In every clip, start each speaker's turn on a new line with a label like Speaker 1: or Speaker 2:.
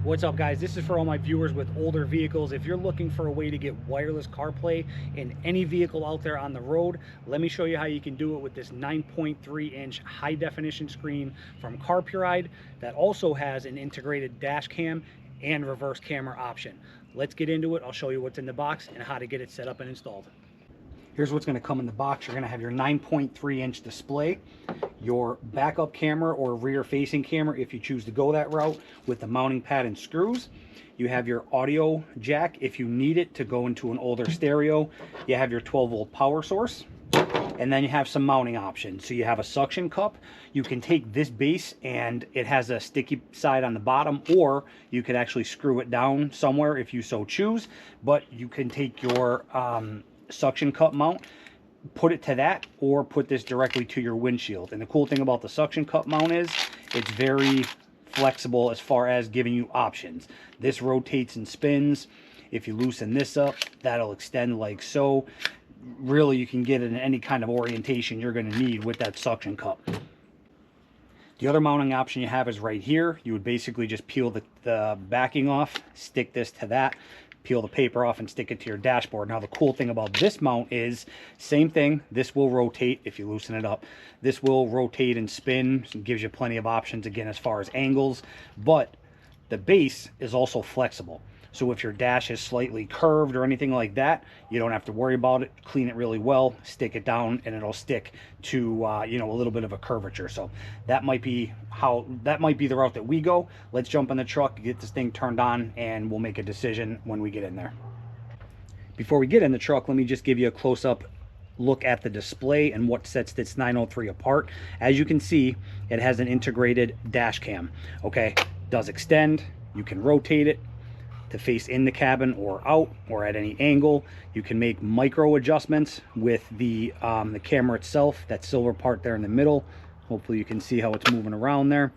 Speaker 1: What's up, guys? This is for all my viewers with older vehicles. If you're looking for a way to get wireless CarPlay in any vehicle out there on the road, let me show you how you can do it with this 9.3-inch high definition screen from Carpuride that also has an integrated dash cam and reverse camera option. Let's get into it. I'll show you what's in the box and how to get it set up and installed. Here's what's going to come in the box. You're going to have your 9.3-inch display, your backup camera or rear facing camera if you choose to go that route with the mounting pad and screws. You have your audio jack if you need it to go into an older stereo. You have your 12-volt power source, and then you have some mounting options. So you have a suction cup. You can take this base and it has a sticky side on the bottom, or you could actually screw it down somewhere if you so choose. But you can take your suction cup mount, put it to that, or put this directly to your windshield. And the cool thing about the suction cup mount is it's very flexible as far as giving you options. This rotates and spins. If you loosen this up, that'll extend like so. Really, you can get it in any kind of orientation you're going to need with that suction cup. The other mounting option you have is right here. You would basically just peel the backing off, stick this to that, peel the paper off and stick it to your dashboard. Now the cool thing about this mount is same thing. This will rotate if you loosen it up. This will rotate and spin. So it gives you plenty of options again as far as angles, but the base is also flexible. So if your dash is slightly curved or anything like that, you don't have to worry about it. Clean it really well, stick it down, and it'll stick to you know, a little bit of a curvature. So that might be the route that we go. Let's jump in the truck, get this thing turned on, and we'll make a decision when we get in there. Before we get in the truck, let me just give you a close-up look at the display and what sets this 903 apart. As you can see, it has an integrated dash cam. Okay, does extend. You can rotate it to face in the cabin or out or at any angle. You can make micro adjustments with the camera itself, that silver part there in the middle. Hopefully you can see how it's moving around there.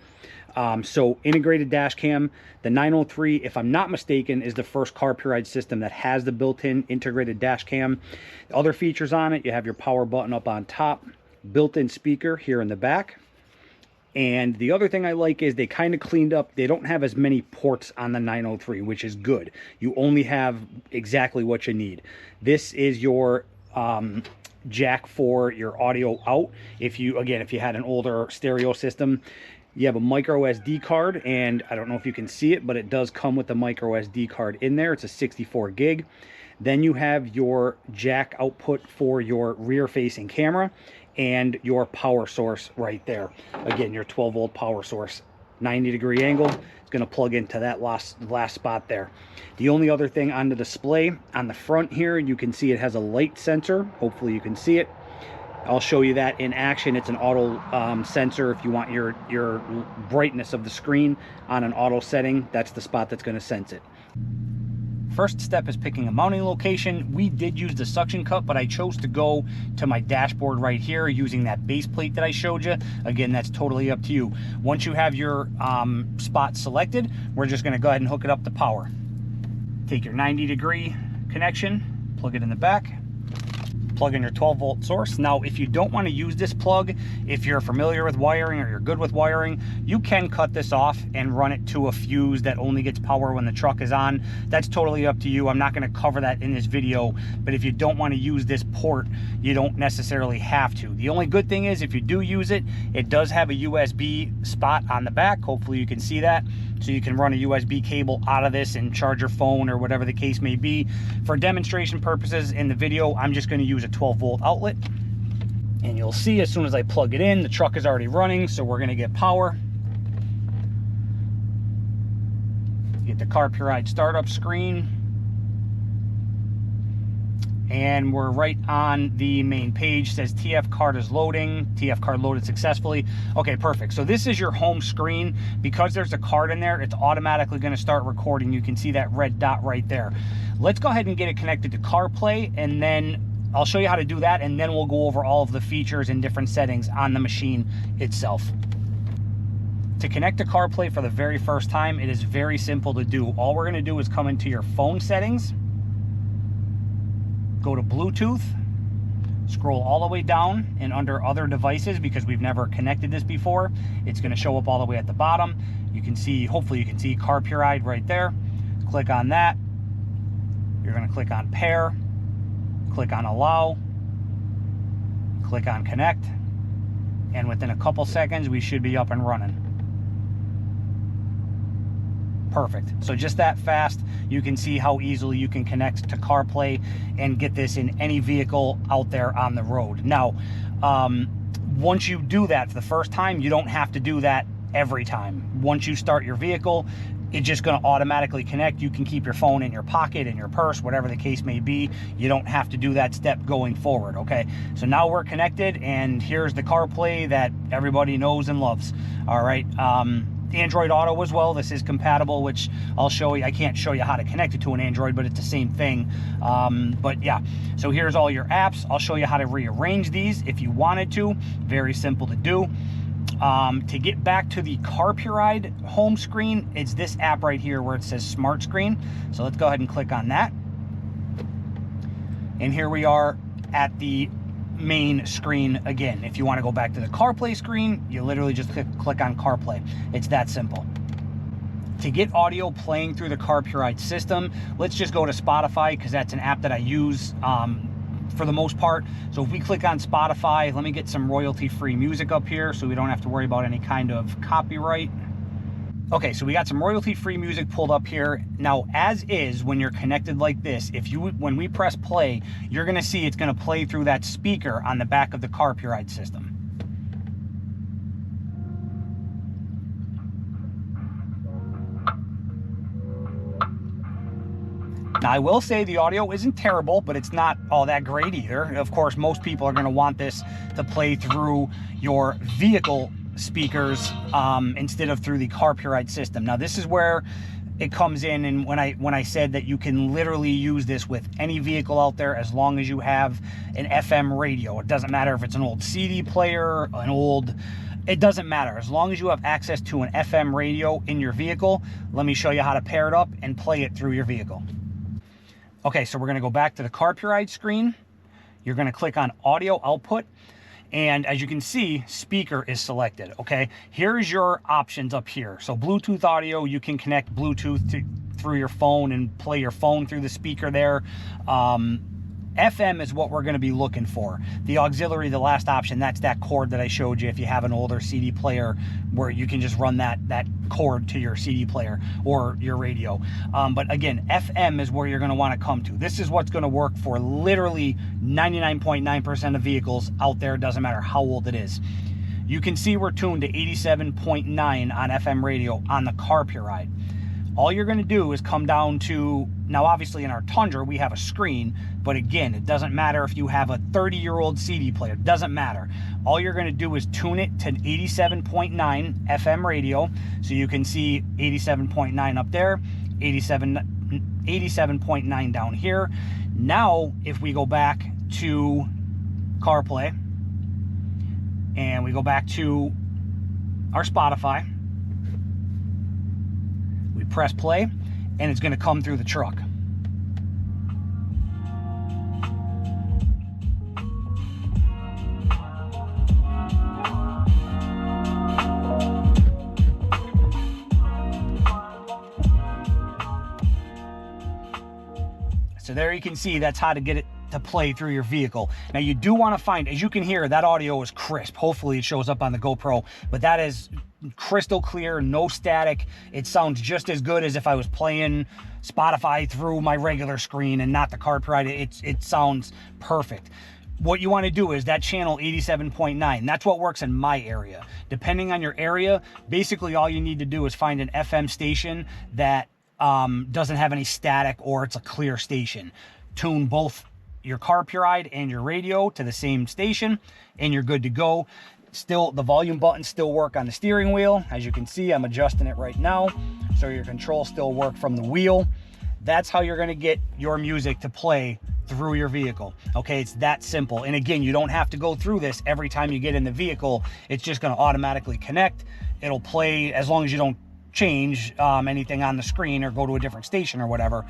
Speaker 1: So integrated dash cam. The 903, if I'm not mistaken, is the first Carpuride system that has the built-in integrated dash cam. The other features on it, you have your power button up on top, built-in speaker here in the back. And the other thing I like is they kind of cleaned up. They don't have as many ports on the 903, which is good. You only have exactly what you need. This is your jack for your audio out. If you had an older stereo system, you have a micro SD card, and I don't know if you can see it, but it does come with the micro SD card in there. It's a 64 gig. Then you have your jack output for your rear facing camera and your power source right there. Again, your 12-volt power source, 90-degree angle. It's going to plug into that last spot there. The only other thing on the display on the front here, you can see it has a light sensor. Hopefully you can see it. I'll show you that in action. It's an auto sensor. If you want your brightness of the screen on an auto setting, that's the spot that's going to sense it. First step is picking a mounting location. We did use the suction cup, but I chose to go to my dashboard right here using that base plate that I showed you. Again, that's totally up to you. Once you have your spot selected, we're just going to go ahead and hook it up to power. Take your 90-degree connection, plug it in the back, plug in your 12-volt source. Now, if you don't want to use this plug, if you're familiar with wiring or you're good with wiring, you can cut this off and run it to a fuse that only gets power when the truck is on. That's totally up to you. I'm not going to cover that in this video, but if you don't want to use this port, you don't necessarily have to. The only good thing is if you do use it, it does have a USB spot on the back. Hopefully you can see that. So you can run a USB cable out of this and charge your phone or whatever the case may be. For demonstration purposes in the video, I'm just going to use a 12-volt outlet. And you'll see as soon as I plug it in, the truck is already running, so we're going to get power. Get the Carpuride startup screen. And we're right on the main page. It says TF card is loading. TF card loaded successfully. Okay, perfect. So this is your home screen. Because there's a card in there, it's automatically going to start recording. You can see that red dot right there. Let's go ahead and get it connected to CarPlay, and then I'll show you how to do that, and then we'll go over all of the features and different settings on the machine itself. To connect to CarPlay for the very first time, it is very simple to do. All we're going to do is come into your phone settings, go to Bluetooth, Scroll all the way down, and under other devices, because we've never connected this before, it's going to show up all the way at the bottom. You can see, hopefully you can see Carpuride right there. Click on that. You're going to click on pair, click on allow, click on connect, and within a couple seconds we should be up and running. Perfect. So just that fast, you can see how easily you can connect to CarPlay and get this in any vehicle out there on the road. Now, once you do that for the first time, you don't have to do that every time. Once you start your vehicle, it's just going to automatically connect. You can keep your phone in your pocket, in your purse, whatever the case may be. You don't have to do that step going forward, okay? So now we're connected, and here's the CarPlay that everybody knows and loves. All right. Android Auto as well. This is compatible, which I'll show you. I can't show you how to connect it to an Android, but it's the same thing. But yeah, so here's all your apps. I'll show you how to rearrange these if you wanted to. Very simple to do. To get back to the Carpuride home screen, it's this app right here where it says Smart Screen. So let's go ahead and click on that. And here we are at the main screen again. If you want to go back to the CarPlay screen, you literally just click on CarPlay. It's that simple. To get audio playing through the Carpuride system, let's just go to Spotify, because that's an app that I use for the most part. So if we click on Spotify, let me get some royalty-free music up here so we don't have to worry about any kind of copyright. Okay, so we got some royalty-free music pulled up here. Now, as is, when you're connected like this, when we press play, you're gonna see it's gonna play through that speaker on the back of the Carpuride system. Now, I will say the audio isn't terrible, but it's not all that great either. Of course, most people are gonna want this to play through your vehicle speakers instead of through the Carpuride system. Now, this is where it comes in, and when I said that you can literally use this with any vehicle out there as long as you have an FM radio. It doesn't matter if it's an old CD player, it doesn't matter. As long as you have access to an FM radio in your vehicle, let me show you how to pair it up and play it through your vehicle. Okay, so we're gonna go back to the Carpuride screen. You're gonna click on audio output. And as you can see, speaker is selected, okay? Here's your options up here. So Bluetooth audio, you can connect Bluetooth through your phone and play your phone through the speaker there. FM is what we're gonna be looking for. The auxiliary, the last option, that's that cord that I showed you if you have an older CD player where you can just run that cord to your CD player or your radio. But again, FM is where you're gonna wanna come to. This is what's gonna work for literally 99.9% of vehicles out there, doesn't matter how old it is. You can see we're tuned to 87.9 on FM radio on the Carpuride. All you're going to do is come down to, now obviously in our Tundra we have a screen, but again, it doesn't matter if you have a 30-year-old CD player, it doesn't matter. All you're going to do is tune it to 87.9 FM radio, so you can see 87.9 up there, 87.9 down here. Now, if we go back to CarPlay, and we go back to our Spotify, we press play, and it's going to come through the truck. So there you can see that's how to get it to play through your vehicle. Now you do want to find, as you can hear, that audio is crisp. Hopefully it shows up on the GoPro, but that is crystal clear, no static. It sounds just as good as if I was playing Spotify through my regular screen and not the Carpuride. It sounds perfect. What you want to do is that channel 87.9. That's what works in my area. Depending on your area, basically all you need to do is find an FM station that doesn't have any static, or it's a clear station. Tune both your Carpuride and your radio to the same station, and you're good to go. Still, the volume buttons still work on the steering wheel. As you can see, I'm adjusting it right now, so your controls still work from the wheel. That's how you're going to get your music to play through your vehicle. Okay, it's that simple. And again, you don't have to go through this every time you get in the vehicle. It's just going to automatically connect. It'll play as long as you don't change anything on the screen or go to a different station or whatever,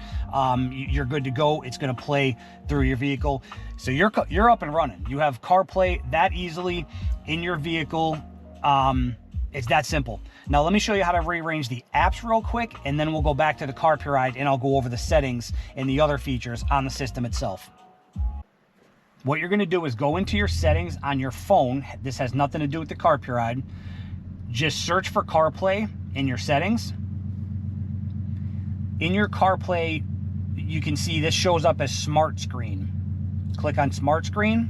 Speaker 1: you're good to go. It's going to play through your vehicle. So you're up and running. You have CarPlay that easily in your vehicle. It's that simple. Now let me show you how to rearrange the apps real quick, and then we'll go back to the Carpuride and I'll go over the settings and the other features on the system itself. What you're going to do is go into your settings on your phone. This has nothing to do with the Carpuride. Just search for CarPlay in your settings. In your CarPlay, you can see this shows up as Smart Screen. Click on Smart Screen,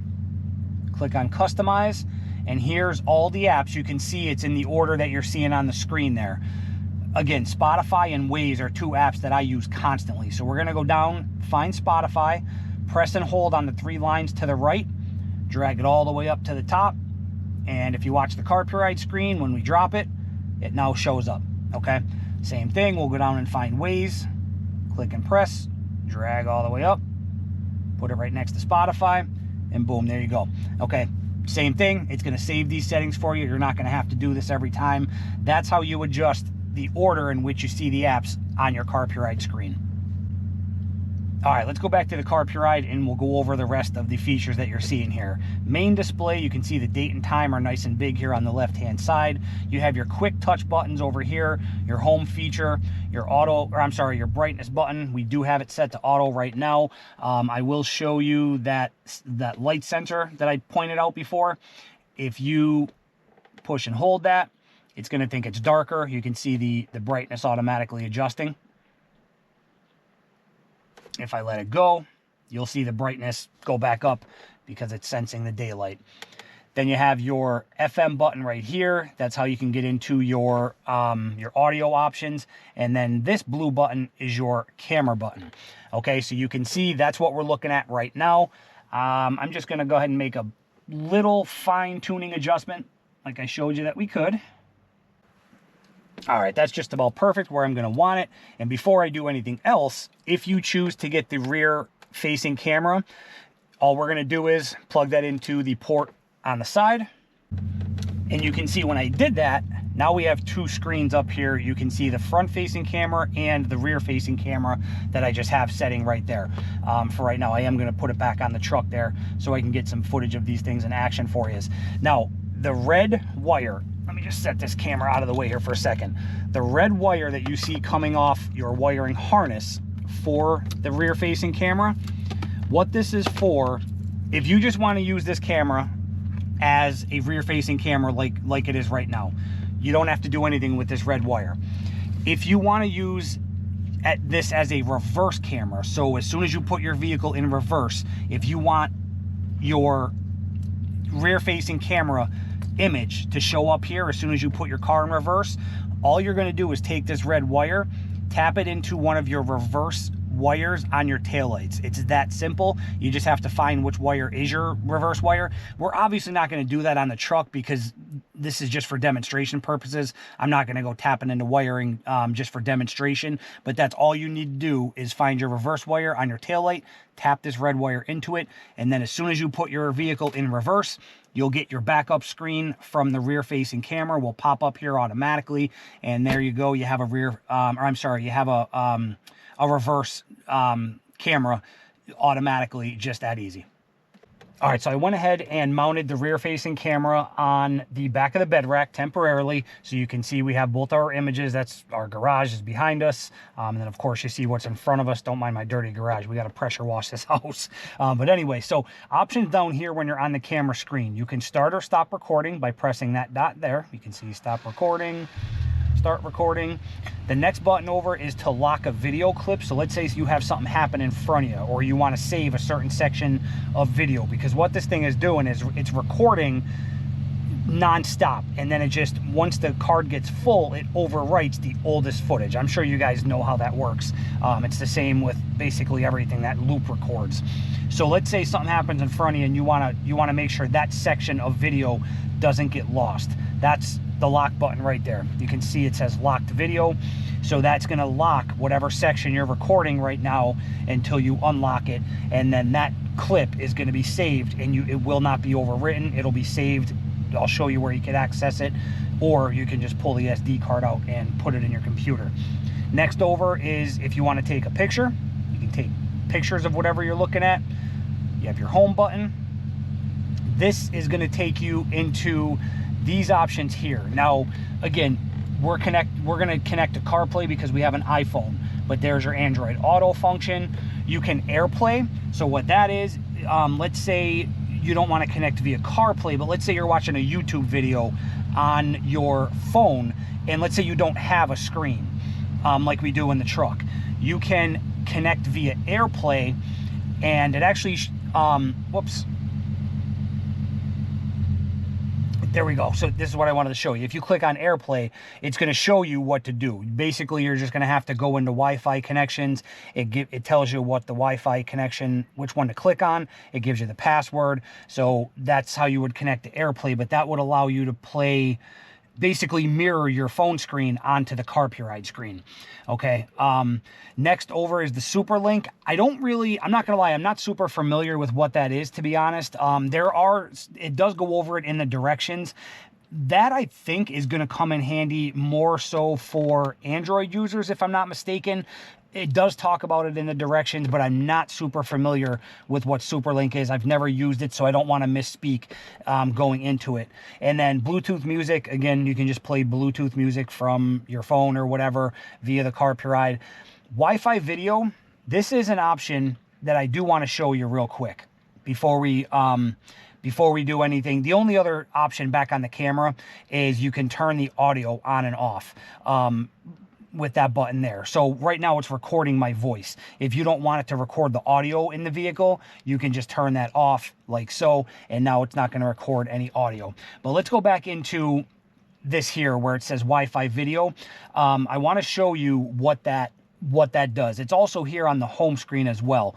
Speaker 1: click on Customize, and here's all the apps. You can see it's in the order that you're seeing on the screen there. Again, Spotify and Waze are two apps that I use constantly. So we're gonna go down, find Spotify, press and hold on the three lines to the right, drag it all the way up to the top, and if you watch the Carpuride screen, when we drop it, it now shows up, okay? Same thing, we'll go down and find Waze, click and press, drag all the way up, put it right next to Spotify, and boom, there you go. Okay, same thing, it's gonna save these settings for you. You're not gonna have to do this every time. That's how you adjust the order in which you see the apps on your Carpuride screen. All right, let's go back to the Carpuride and we'll go over the rest of the features that you're seeing here. Main display, you can see the date and time are nice and big here on the left-hand side. You have your quick touch buttons over here, your home feature, your your brightness button. We do have it set to auto right now. I will show you that light sensor that I pointed out before. If you push and hold that, it's gonna think it's darker. You can see the brightness automatically adjusting. If I let it go, you'll see the brightness go back up because it's sensing the daylight. Then you have your FM button right here. That's how you can get into your audio options. And then this blue button is your camera button. Okay, so you can see that's what we're looking at right now. I'm just gonna go ahead and make a little fine-tuning adjustment like I showed you that we could. All right, that's just about perfect where I'm going to want it. And before I do anything else, if you choose to get the rear facing camera, all we're going to do is plug that into the port on the side. And you can see when I did that, now we have two screens up here. You can see the front facing camera and the rear facing camera that I just have setting right there. For right now, I am going to put it back on the truck there so I can get some footage of these things in action for you. Now, the red wire, let me just set this camera out of the way here for a second. The red wire that you see coming off your wiring harness for the rear facing camera, what this is for, if you just want to use this camera as a rear facing camera like it is right now, you don't have to do anything with this red wire. If you want to use this as a reverse camera, so as soon as you put your vehicle in reverse, if you want your rear facing camera image to show up here as soon as you put your car in reverse, all you're going to do is take this red wire, tap it into one of your reverse wires on your taillights. It's that simple. You just have to find which wire is your reverse wire. We're obviously not going to do that on the truck because this is just for demonstration purposes. I'm not going to go tapping into wiring just for demonstration, but that's all you need to do is find your reverse wire on your taillight, tap this red wire into it, and then as soon as you put your vehicle in reverse, you'll get your backup screen from the rear facing camera will pop up here automatically, and there you go. You have a you have a reverse camera automatically, just that easy. All right, so I went ahead and mounted the rear facing camera on the back of the bed rack temporarily, so you can see we have both our images. That's our garage is behind us, and then of course you see what's in front of us. Don't mind my dirty garage, we got to pressure wash this house. But anyway, so options down here when you're on the camera screen, you can start or stop recording by pressing that dot there. You can see stop recording, start recording. The next button over is to lock a video clip. So let's say you have something happen in front of you, or you want to save a certain section of video, because what this thing is doing is it's recording non-stop, and then it just, once the card gets full, it overwrites the oldest footage. I'm sure you guys know how that works. It's the same with basically everything that loop records. So let's say something happens in front of you and you want to make sure that section of video doesn't get lost. That's the lock button right there. You can see it says locked video. So that's going to lock whatever section you're recording right now until you unlock it, and then that clip is going to be saved, and it will not be overwritten. It'll be saved I'll show you where you can access it, or you can just pull the SD card out and put it in your computer. Next over is if you want to take a picture. You can take pictures of whatever you're looking at. You have your home button. This is going to take you into these options here. Now, again, we're going to connect to CarPlay because we have an iPhone, but there's your Android Auto function. You can AirPlay. So what that is, let's say you don't want to connect via CarPlay, but let's say you're watching a YouTube video on your phone, and let's say you don't have a screen, like we do in the truck. You can connect via AirPlay, and it actually, whoops. There we go. So this is what I wanted to show you. If you click on AirPlay, it's going to show you what to do. Basically, you're just going to have to go into Wi-Fi connections. It tells you what the Wi-Fi connection, which one to click on. It gives you the password. So that's how you would connect to AirPlay, but that would allow you to play, basically mirror your phone screen onto the Carpuride screen. Okay. Next over is the Super Link. I'm not gonna lie, I'm not super familiar with what that is, to be honest. It does go over it in the directions. That, I think, is going to come in handy more so for Android users, if I'm not mistaken. It does talk about it in the directions, but I'm not super familiar with what SuperLink is. I've never used it, so I don't want to misspeak going into it. And then Bluetooth music, again, you can just play Bluetooth music from your phone or whatever via the Carpuride. Wi-Fi video, this is an option that I do want to show you real quick before we do anything. The only other option back on the camera is you can turn the audio on and off with that button there. So right now it's recording my voice. If you don't want it to record the audio in the vehicle, you can just turn that off like so, and now it's not going to record any audio. But let's go back into this here where it says Wi-Fi video. I want to show you what that does. It's also here on the home screen as well.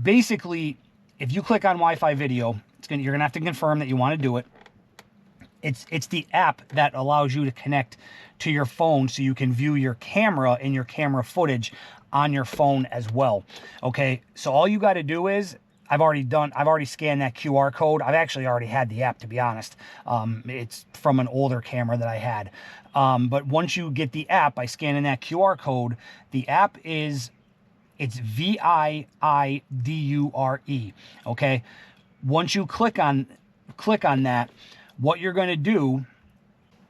Speaker 1: Basically, if you click on Wi-Fi video, you're gonna have to confirm that you want to do it. It's the app that allows you to connect to your phone so you can view your camera and your camera footage on your phone as well. Okay, so all you got to do is, I've already scanned that QR code. I've actually already had the app, to be honest. It's from an older camera that I had. But once you get the app by scanning that QR code, the app it's VIIDURE. Okay. Once you click on that, what you're going to do,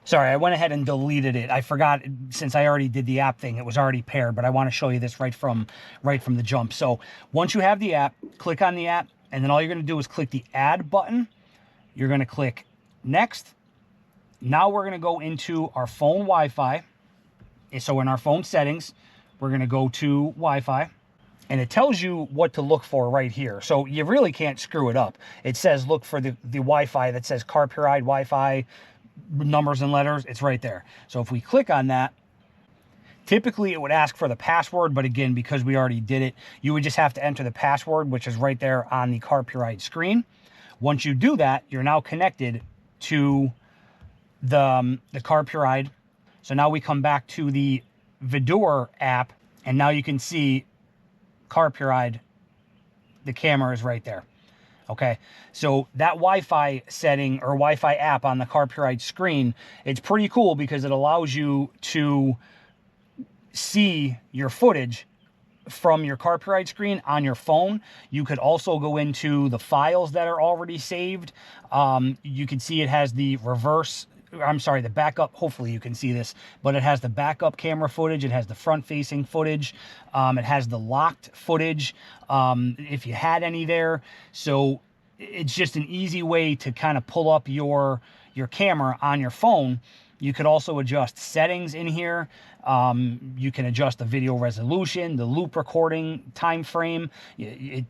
Speaker 1: sorry, I went ahead and deleted it. I forgot, since I already did the app thing, it was already paired, but I want to show you this right from the jump. So once you have the app, click on the app, and then all you're going to do is click the add button. You're going to click next. Now we're going to go into our phone Wi-Fi. So in our phone settings, we're going to go to Wi-Fi. And it tells you what to look for right here. So you really can't screw it up. It says look for the Wi-Fi that says Carpuride Wi-Fi, numbers and letters. It's right there. So if we click on that, typically it would ask for the password, but again, because we already did it, you would just have to enter the password, which is right there on the Carpuride screen. Once you do that, you're now connected to the Carpuride. So now we come back to the Vidor app, and now you can see Carpuride, the camera is right there. Okay, so that Wi-Fi setting or Wi-Fi app on the Carpuride screen, it's pretty cool because it allows you to see your footage from your Carpuride screen on your phone. You could also go into the files that are already saved. You can see it has the the backup, hopefully you can see this, but it has the backup camera footage, it has the front-facing footage, it has the locked footage, if you had any there. So it's just an easy way to kind of pull up your camera on your phone. You could also adjust settings in here. You can adjust the video resolution, the loop recording time frame. It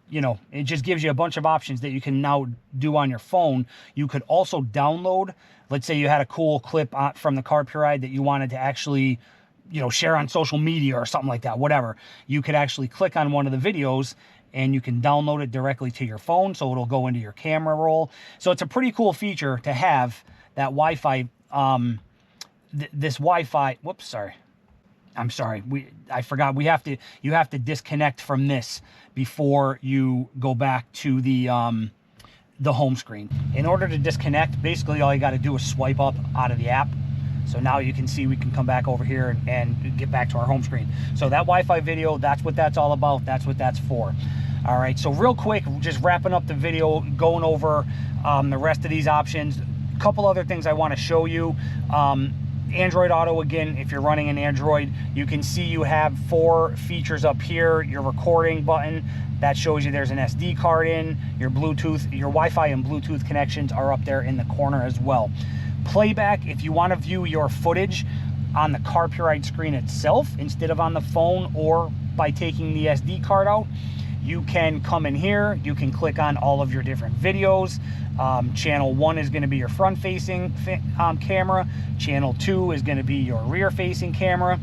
Speaker 1: just gives you a bunch of options that you can now do on your phone. You could also download, let's say you had a cool clip from the Carpuride that you wanted to actually, share on social media or something like that, whatever. You could actually click on one of the videos and you can download it directly to your phone, so it'll go into your camera roll. So it's a pretty cool feature to have that Wi-Fi, this Wi-Fi, whoops, sorry. I'm sorry, I forgot. You have to disconnect from this before you go back to the the home screen. In order to disconnect, basically all you got to do is swipe up out of the app. So now you can see we can come back over here and get back to our home screen. So that Wi-Fi video, that's what that's all about. That's what that's for. All right, so real quick, just wrapping up the video, going over the rest of these options. A couple other things I want to show you. Android Auto, again, if you're running an Android, you can see you have 4 features up here. Your recording button, that shows you there's an SD card in. Your Bluetooth, your Wi-Fi and Bluetooth connections are up there in the corner as well. Playback, if you want to view your footage on the Carpuride screen itself instead of on the phone or by taking the SD card out, you can come in here, you can click on all of your different videos. Channel 1 is going to be your front-facing camera. Channel 2 is going to be your rear-facing camera.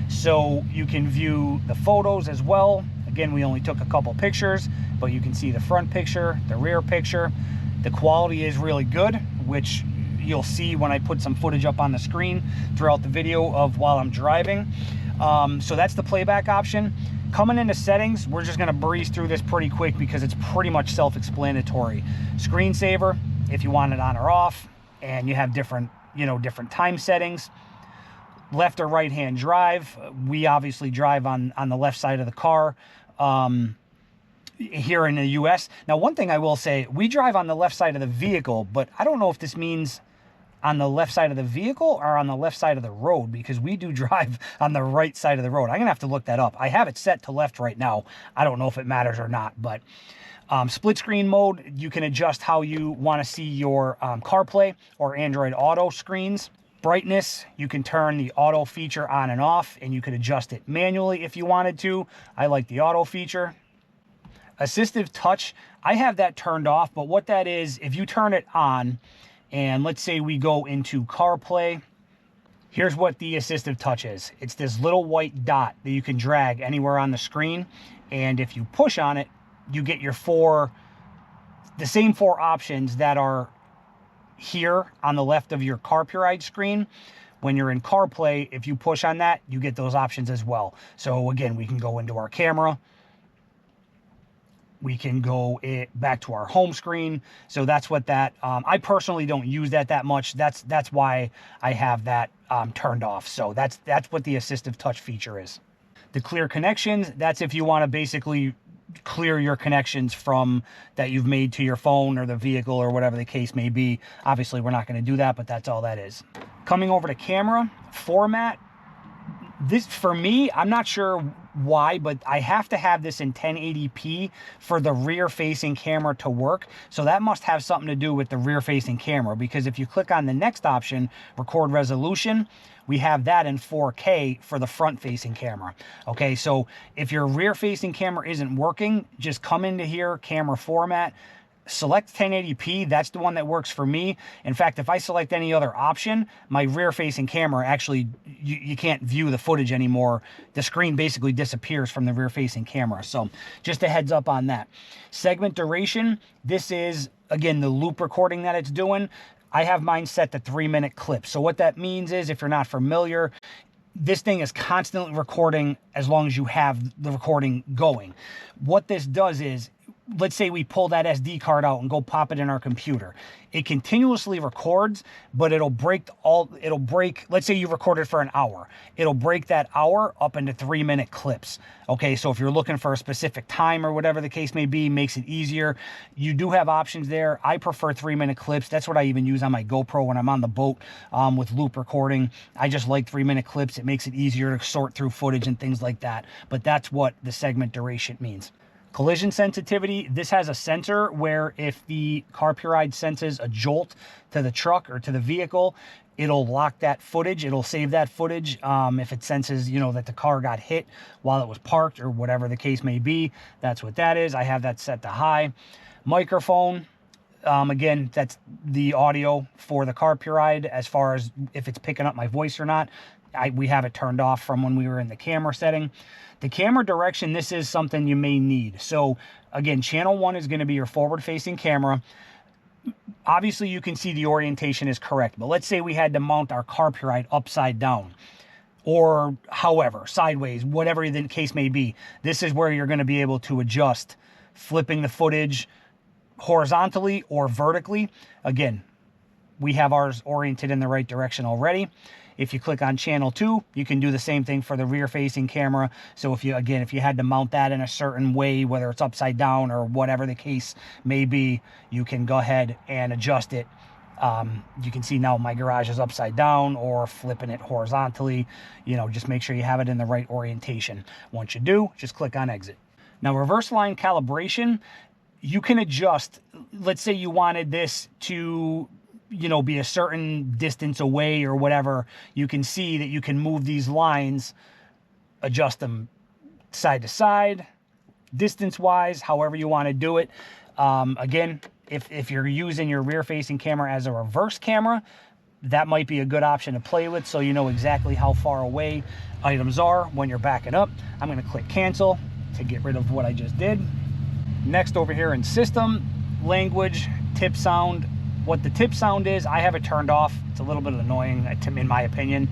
Speaker 1: So you can view the photos as well. Again, we only took a couple pictures, but you can see the front picture, the rear picture. The quality is really good, which you'll see when I put some footage up on the screen throughout the video of while I'm driving. So that's the playback option. Coming into settings, we're just going to breeze through this pretty quick because it's pretty much self-explanatory. Screensaver, if you want it on or off, and you have different, different time settings. Left or right hand drive, we obviously drive on the left side of the car here in the US. Now, one thing I will say, we drive on the left side of the vehicle, but I don't know if this means on the left side of the vehicle or on the left side of the road, because we do drive on the right side of the road. I'm gonna have to look that up. I have it set to left right now. I don't know if it matters or not, but split screen mode, you can adjust how you want to see your CarPlay or Android Auto screens. Brightness, you can turn the auto feature on and off, and you could adjust it manually if you wanted to. I like the auto feature. Assistive touch, I have that turned off, but what that is, if you turn it on, and let's say we go into CarPlay, here's what the assistive touch is. It's this little white dot that you can drag anywhere on the screen, and if you push on it, you get your the same 4 options that are here on the left of your Carpuride screen. When you're in CarPlay, if you push on that, you get those options as well. So again, we can go into our camera. We can go back to our home screen. So that's what that, I personally don't use that much. That's why I have that turned off. So that's what the assistive touch feature is. The clear connections, that's if you want to basically clear your connections from that you've made to your phone or the vehicle or whatever the case may be. Obviously, we're not going to do that, but that's all that is. Coming over to camera format, this, for me, I'm not sure why, but I have to have this in 1080p for the rear-facing camera to work. So that must have something to do with the rear-facing camera, because if you click on the next option, record resolution, we have that in 4K for the front-facing camera. Okay, so if your rear-facing camera isn't working, just come into here, camera format, select 1080p. That's the one that works for me. In fact, if I select any other option, my rear-facing camera actually, you can't view the footage anymore. The screen basically disappears from the rear-facing camera. So just a heads up on that. Segment duration, this is, again, the loop recording that it's doing. I have mine set to 3-minute clips. So what that means is, if you're not familiar, this thing is constantly recording as long as you have the recording going. What this does is, let's say we pull that SD card out and go pop it in our computer. It continuously records, but it'll break, let's say you recorded for an hour. It'll break that hour up into 3-minute clips. Okay, so if you're looking for a specific time or whatever the case may be, makes it easier. You do have options there. I prefer 3-minute clips. That's what I even use on my GoPro when I'm on the boat with loop recording. I just like 3-minute clips. It makes it easier to sort through footage and things like that. But that's what the segment duration means. Collision sensitivity, this has a sensor where if the Carpuride senses a jolt to the truck or to the vehicle, it'll lock that footage. It'll save that footage if it senses, you know, that the car got hit while it was parked or whatever the case may be. That's what that is. I have that set to high. Microphone, again, that's the audio for the Carpuride as far as if it's picking up my voice or not. We have it turned off from when we were in the camera setting. The camera direction, this is something you may need. So again, channel 1 is going to be your forward-facing camera. Obviously, you can see the orientation is correct, but let's say we had to mount our Carpuride upside down or however, sideways, whatever the case may be. This is where you're going to be able to adjust, flipping the footage, horizontally or vertically. Again, we have ours oriented in the right direction already. If you click on channel 2, you can do the same thing for the rear facing camera. So if you had to mount that in a certain way, whether it's upside down or whatever the case may be, you can go ahead and adjust it. You can see now my garage is upside down, or flipping it horizontally. You know, just make sure you have it in the right orientation. Once you do, just click on exit. Now, reverse line calibration, you can adjust. Let's say you wanted this to, you know, be a certain distance away or whatever. You can see that you can move these lines, adjust them side to side, distance wise, however you want to do it. Again, if you're using your rear facing camera as a reverse camera, that might be a good option to play with, so you know exactly how far away items are when you're backing up. I'm going to click cancel to get rid of what I just did. Next, over here in system, language, tip sound. What the tip sound is, I have it turned off. It's a little bit annoying, in my opinion,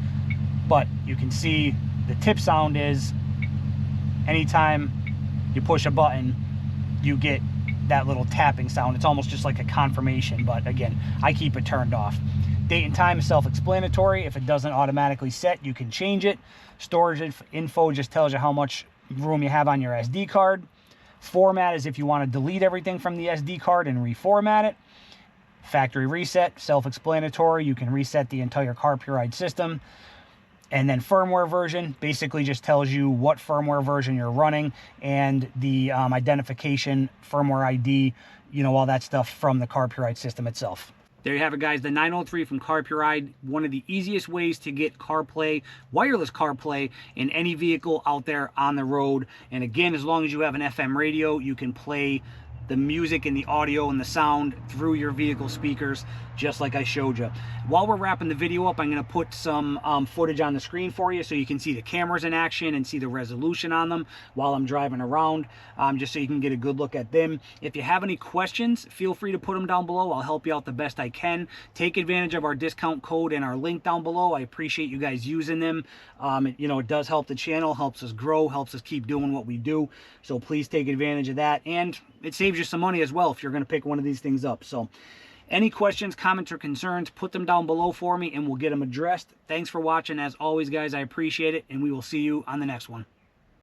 Speaker 1: but you can see the tip sound is anytime you push a button, you get that little tapping sound. It's almost just like a confirmation, but again, I keep it turned off. Date and time is self-explanatory. If it doesn't automatically set, you can change it. Storage info just tells you how much room you have on your SD card. Format is if you want to delete everything from the SD card and reformat it. Factory reset, self-explanatory. You can reset the entire Carpuride system. And then firmware version basically just tells you what firmware version you're running, and the identification, firmware ID, you know, all that stuff from the Carpuride system itself. There you have it, guys, the 903 from Carpuride, one of the easiest ways to get CarPlay, wireless CarPlay, in any vehicle out there on the road. And again, as long as you have an FM radio, you can play the music and the audio and the sound through your vehicle speakers, just like I showed you. While we're wrapping the video up, I'm going to put some footage on the screen for you so you can see the cameras in action and see the resolution on them while I'm driving around, just so you can get a good look at them. If you have any questions, feel free to put them down below. I'll help you out the best I can. Take advantage of our discount code and our link down below. I appreciate you guys using them. You know, it does help the channel, helps us grow, helps us keep doing what we do. So please take advantage of that, and it saves you some money as well if you're going to pick one of these things up. So any questions, comments, or concerns, put them down below for me and we'll get them addressed. Thanks for watching. As always, guys, I appreciate it, and we will see you on the next one.